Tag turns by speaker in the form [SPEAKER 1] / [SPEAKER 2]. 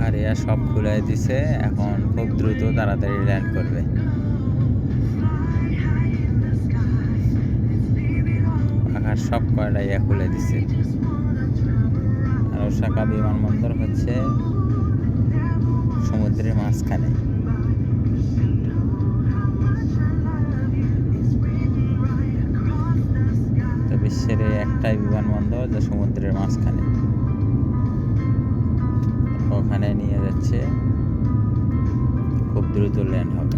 [SPEAKER 1] আর এরা সব খুলে দিছে, এখন খুব দ্রুত তাড়াতাড়ি ল্যান্ড করবে। পাখার সব কয়টা ইয়া খুলে দিছে। আর ওসাকা বিমানবন্দর হচ্ছে সমুদ্রের মাঝখানে। তো বিশ্বের এই একটাই বিমানবন্দর যা সমুদ্রের মাঝখানে, ওখানে নিয়ে যাচ্ছে, খুব দ্রুত ল্যান্ড হবে।